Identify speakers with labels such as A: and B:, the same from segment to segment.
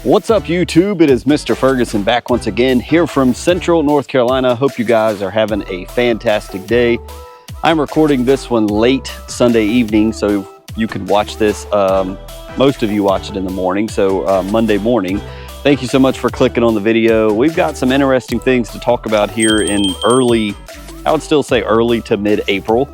A: What's up, YouTube? It is Mr. Ferguson back once again here from Central North Carolina. Hope you guys are having a fantastic day. I'm recording this one late Sunday evening, so you can watch this. Most of you watch it in the morning, so Monday morning. Thank you so much for clicking on the video. We've got some interesting things to talk about here in early, I would still say early to mid-April.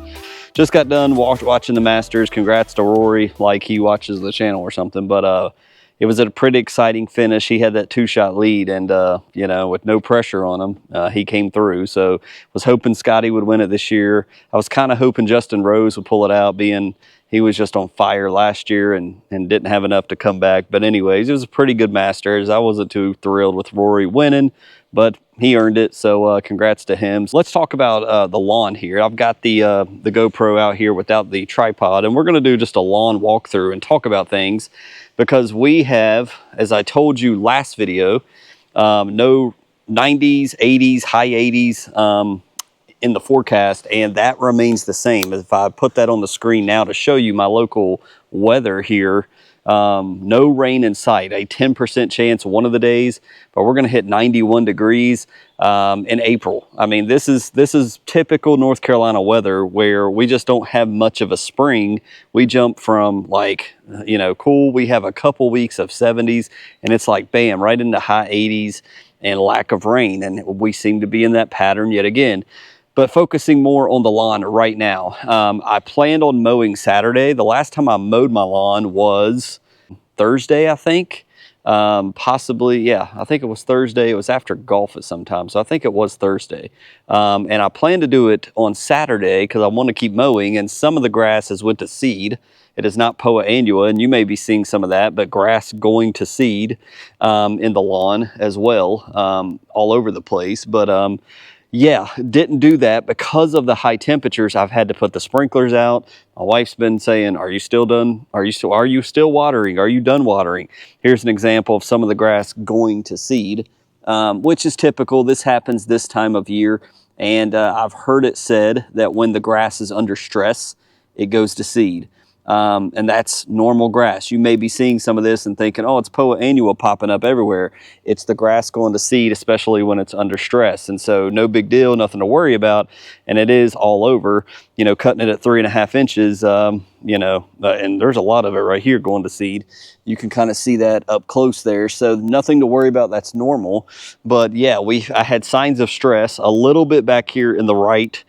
A: Just got done watching the Masters. Congrats to Rory, like he watches the channel or something, but it was a pretty exciting finish. He had that 2-shot lead, and you know, with no pressure on him, he came through. So was hoping Scotty would win it this year. I was kind of hoping Justin Rose would pull it out, being he was just on fire last year and didn't have enough to come back. But anyways, it was a pretty good Masters. I wasn't too thrilled with Rory winning, but he earned it, so congrats to him. So let's talk about the lawn here. I've got the GoPro out here without the tripod, and we're gonna do just a lawn walkthrough and talk about things, because we have, as I told you last video, no 90s, 80s, high 80s in the forecast, and that remains the same. If I put that on the screen now to show you my local weather here, no rain in sight, a 10% chance one of the days, but we're going to hit 91 degrees in April. I mean, this is typical North Carolina weather, where we just don't have much of a spring. We jump from, like, you know, cool, we have a couple weeks of 70s, and it's like bam, right into high 80s and lack of rain, and we seem to be in that pattern yet again. But focusing more on the lawn right now, I planned on mowing Saturday. The last time I mowed my lawn was Thursday, I think. Possibly, yeah, I think it was Thursday. It was after golf at some time, so I think it was Thursday. And I plan to do it on Saturday because I want to keep mowing, and some of the grass has went to seed. It is not Poa annua, and you may be seeing some of that, but grass going to seed in the lawn as well, all over the place. But yeah, didn't do that because of the high temperatures. I've had to put the sprinklers out. My wife's been saying, "Are you still done? Are you still watering? Are you done watering?" Here's an example of some of the grass going to seed, which is typical. This happens this time of year, and I've heard it said that when the grass is under stress, it goes to seed. And that's normal grass. You may be seeing some of this and thinking, oh, it's Poa annua popping up everywhere. It's the grass going to seed, especially when it's under stress. And so no big deal, nothing to worry about. And it is all over, you know, cutting it at 3.5 inches, you know, and there's a lot of it right here going to seed. You can kind of see that up close there. So nothing to worry about. That's normal. But yeah, I had signs of stress a little bit back here in the right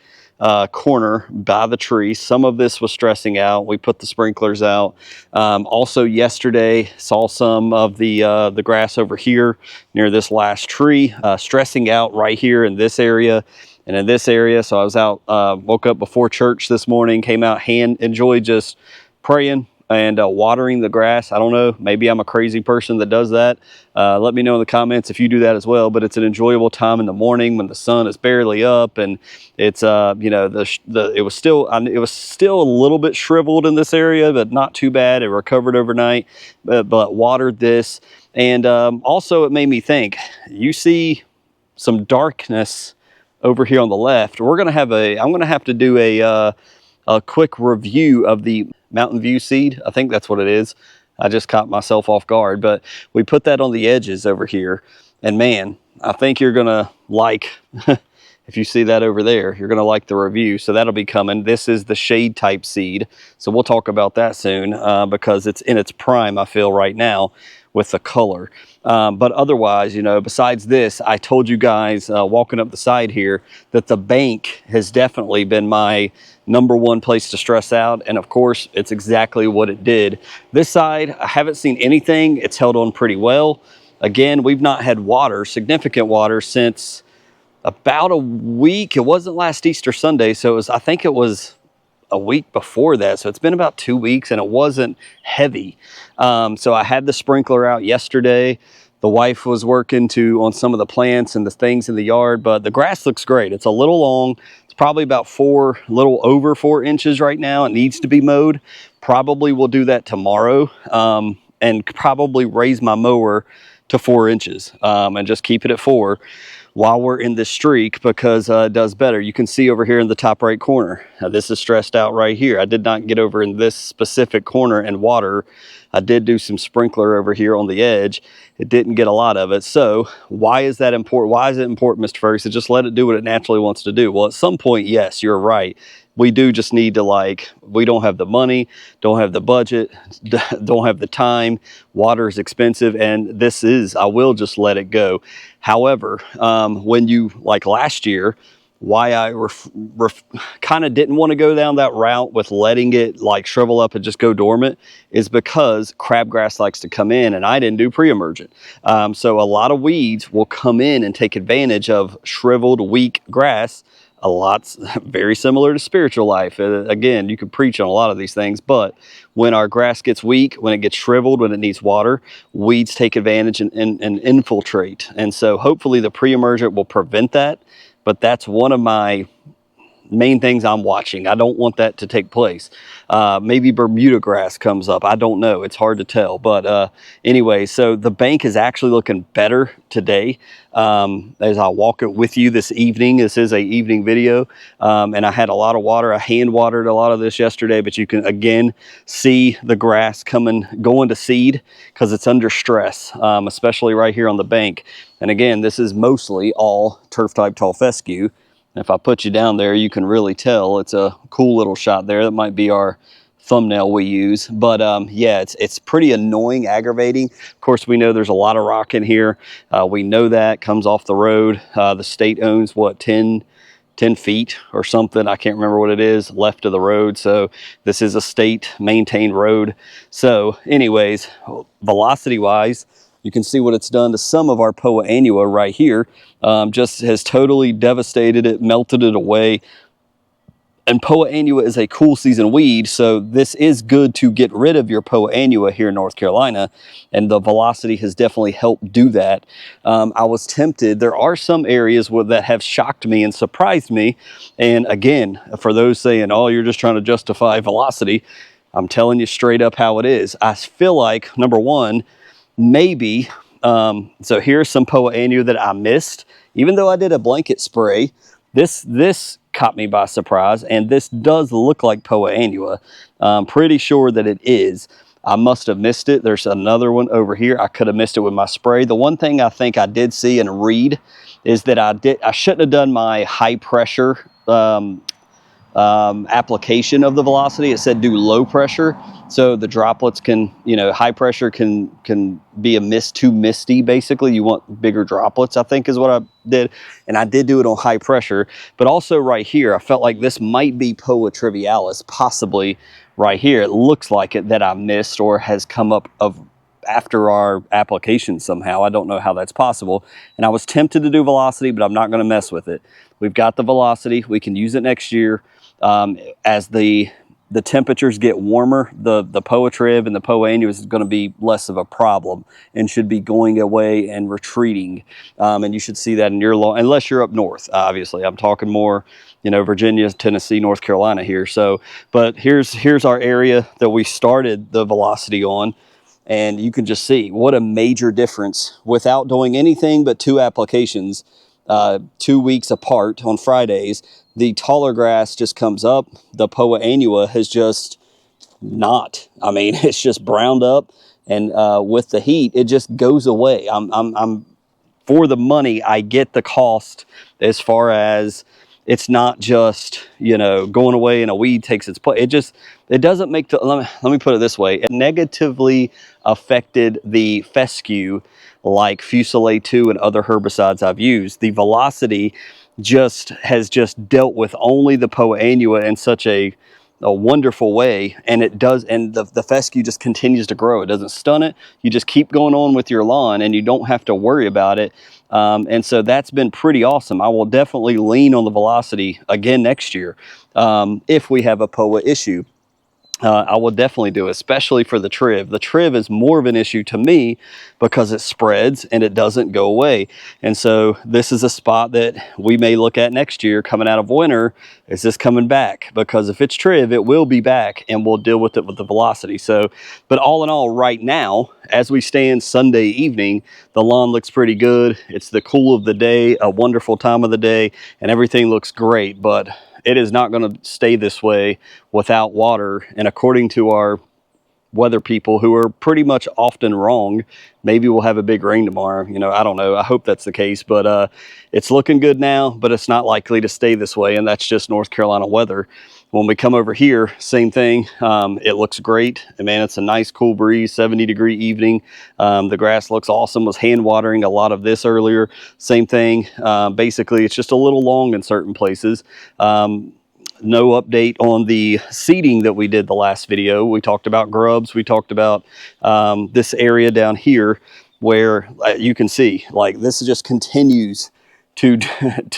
A: corner by the tree. Some of this was stressing out. We put the sprinklers out. Also yesterday, saw some of the grass over here near this last tree stressing out right here in this area and in this area. So I was out, woke up before church this morning, came out, enjoyed just praying and watering the grass. I don't know, maybe I'm a crazy person that does that. Let me know in the comments if you do that as well. But it's an enjoyable time in the morning when the sun is barely up, and it's you know, it was still a little bit shriveled in this area, but not too bad. It recovered overnight, but watered this, and also it made me think. You see some darkness over here on the left. I'm gonna have to do a quick review of the Mountain View seed. I think that's what it is. I just caught myself off guard, but we put that on the edges over here, and man, I think you're gonna like if you see that over there, you're gonna like the review. So that'll be coming. This is the shade type seed, so we'll talk about that soon, because it's in its prime, I feel, right now with the color. But otherwise, you know, besides this, I told you guys walking up the side here that the bank has definitely been my #1 place to stress out, and of course it's exactly what it did. This side, I haven't seen anything. It's held on pretty well. Again, we've not had water, significant water, since about a week. It wasn't last Easter Sunday, so I think it was a week before that. So it's been about 2 weeks, and it wasn't heavy. So I had the sprinkler out yesterday. The wife was working on some of the plants and the things in the yard, but the grass looks great. It's a little long. It's probably about a little over 4 inches right now. It needs to be mowed. Probably will do that tomorrow, and probably raise my mower to 4 inches, and just keep it at 4. while we're in this streak, because it does better. You can see over here in the top right corner, this is stressed out right here. I did not get over in this specific corner and water. I did do some sprinkler over here on the edge. It didn't get a lot of it. So why is that important? Why is it important, Mr. Ferguson? Just let it do what it naturally wants to do. Well, at some point, yes, you're right. We do just need to, like, we don't have the money, don't have the budget, don't have the time. Water is expensive, and this is, I will just let it go. However, when you, like last year, why I kind of didn't want to go down that route with letting it like shrivel up and just go dormant is because crabgrass likes to come in, and I didn't do pre-emergent. So a lot of weeds will come in and take advantage of shriveled, weak grass. A lot very similar to spiritual life. Again, you could preach on a lot of these things, but when our grass gets weak, when it gets shriveled, when it needs water, weeds take advantage and infiltrate. And so hopefully the pre-emergent will prevent that, but that's one of my main things I'm watching. I don't want that to take place. Maybe Bermuda grass comes up. I don't know. It's hard to tell. But anyway, so the bank is actually looking better today. As I walk it with you this evening, this is a evening video. And I had a lot of water. I hand watered a lot of this yesterday, but you can again see the grass going to seed because it's under stress, especially right here on the bank. And again, this is mostly all turf type tall fescue. If I put you down there, you can really tell. It's a cool little shot there. That might be our thumbnail we use. But yeah, it's pretty annoying, aggravating. Of course, we know there's a lot of rock in here. We know that comes off the road. The state owns, what, 10 feet or something. I can't remember what it is left of the road. So this is a state maintained road. So anyways, velocity wise, you can see what it's done to some of our Poa annua right here. Just has totally devastated it, melted it away. And Poa annua is a cool season weed, so this is good to get rid of your Poa annua here in North Carolina, and the velocity has definitely helped do that. I was tempted. There are some areas that have shocked me and surprised me, and again, for those saying, oh, you're just trying to justify velocity, I'm telling you straight up how it is. I feel like, number one, maybe, so here's some Poa annua that I missed. Even though I did a blanket spray, this caught me by surprise, and this does look like Poa annua. I'm pretty sure that it is. I must have missed it. There's another one over here. I could have missed it with my spray. The one thing I think I did see and read is that I shouldn't have done my high pressure application of the velocity. It said do low pressure, so the droplets can, you know, high pressure can be too misty. Basically, you want bigger droplets, I think is what I did, and I did do it on high pressure. But also right here, I felt like this might be Poa trivialis, possibly right here. It looks like it that I missed or has come up after our application somehow. I don't know how that's possible, and I was tempted to do velocity, but I'm not going to mess with it. We've got the velocity. We can use it next year. As the temperatures get warmer, the Poa triv and the Poa annua is going to be less of a problem and should be going away and retreating. And you should see that in your lawn, unless you're up north. Obviously, I'm talking more, you know, Virginia, Tennessee, North Carolina here. So, but here's our area that we started the velocity on. And you can just see what a major difference without doing anything but 2 applications, 2 weeks apart on Fridays. The taller grass just comes up. The Poa annua has just not. I mean, it's just browned up, and with the heat, it just goes away. I'm for the money. I get the cost as far as it's not just, you know, going away and a weed takes its place. It doesn't make let me put it this way. It negatively affected the fescue like Fusilade 2 and other herbicides I've used. The velocity has dealt with only the Poa annua in such a wonderful way, and it does, and the fescue just continues to grow. It doesn't stun it. You just keep going on with your lawn, and you don't have to worry about it. And so that's been pretty awesome. I will definitely lean on the velocity again next year if we have a Poa issue. I will definitely do, especially for the triv. The triv is more of an issue to me because it spreads and it doesn't go away. And so this is a spot that we may look at next year coming out of winter. Is this coming back? Because if it's triv, it will be back and we'll deal with it with the velocity. So, but all in all, right now, as we stand Sunday evening, the lawn looks pretty good. It's the cool of the day, a wonderful time of the day, and everything looks great. But it is not going to stay this way without water. And according to our weather people, who are pretty much often wrong, maybe we'll have a big rain tomorrow. You know, I don't know. I hope that's the case, but it's looking good now, but it's not likely to stay this way. And that's just North Carolina weather. When we come over here, same thing. It looks great. And man, it's a nice cool breeze, 70-degree evening. The grass looks awesome. Was hand watering a lot of this earlier. Same thing. Basically, it's just a little long in certain places. No update on the seeding that we did the last video. We talked about grubs. We talked about this area down here where you can see, like, this just continues to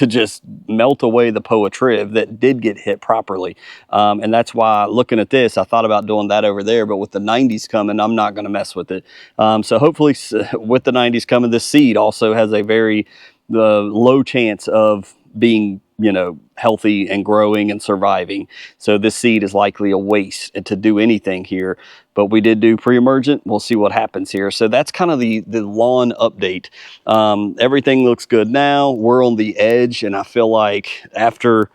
A: just melt away the POA triv that did get hit properly. And that's why, looking at this, I thought about doing that over there, but with the 90s coming, I'm not going to mess with it. So hopefully with the 90s coming, this seed also has a very low chance of being, you know, healthy and growing and surviving. So this seed is likely a waste to do anything here, but we did do pre-emergent. We'll see what happens here. So that's kind of the lawn update. Everything looks good now. We're on the edge, and I feel like after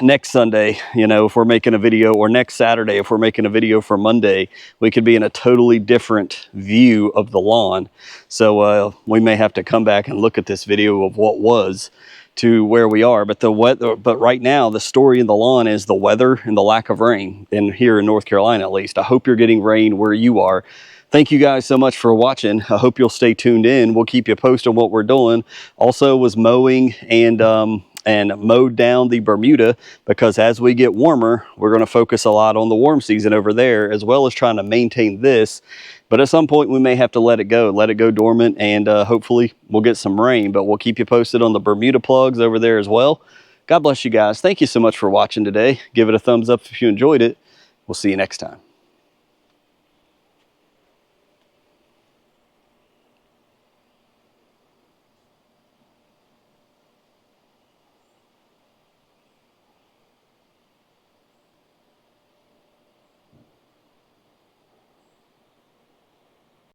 A: next Sunday, you know, if we're making a video, or next Saturday, if we're making a video for Monday, we could be in a totally different view of the lawn. So we may have to come back and look at this video of what was to where we are. But the weather, but right now, the story in the lawn is the weather and the lack of rain, and here in North Carolina at least. I hope you're getting rain where you are. Thank you guys so much for watching. I hope you'll stay tuned in. We'll keep you posted on what we're doing. Also was mowing and mowed down the Bermuda, because as we get warmer, we're going to focus a lot on the warm season over there, as well as trying to maintain this. But at some point we may have to let it go dormant, and hopefully we'll get some rain. But we'll keep you posted on the Bermuda plugs over there as well. God bless you guys. Thank you so much for watching today. Give it a thumbs up if you enjoyed it. We'll see you next time.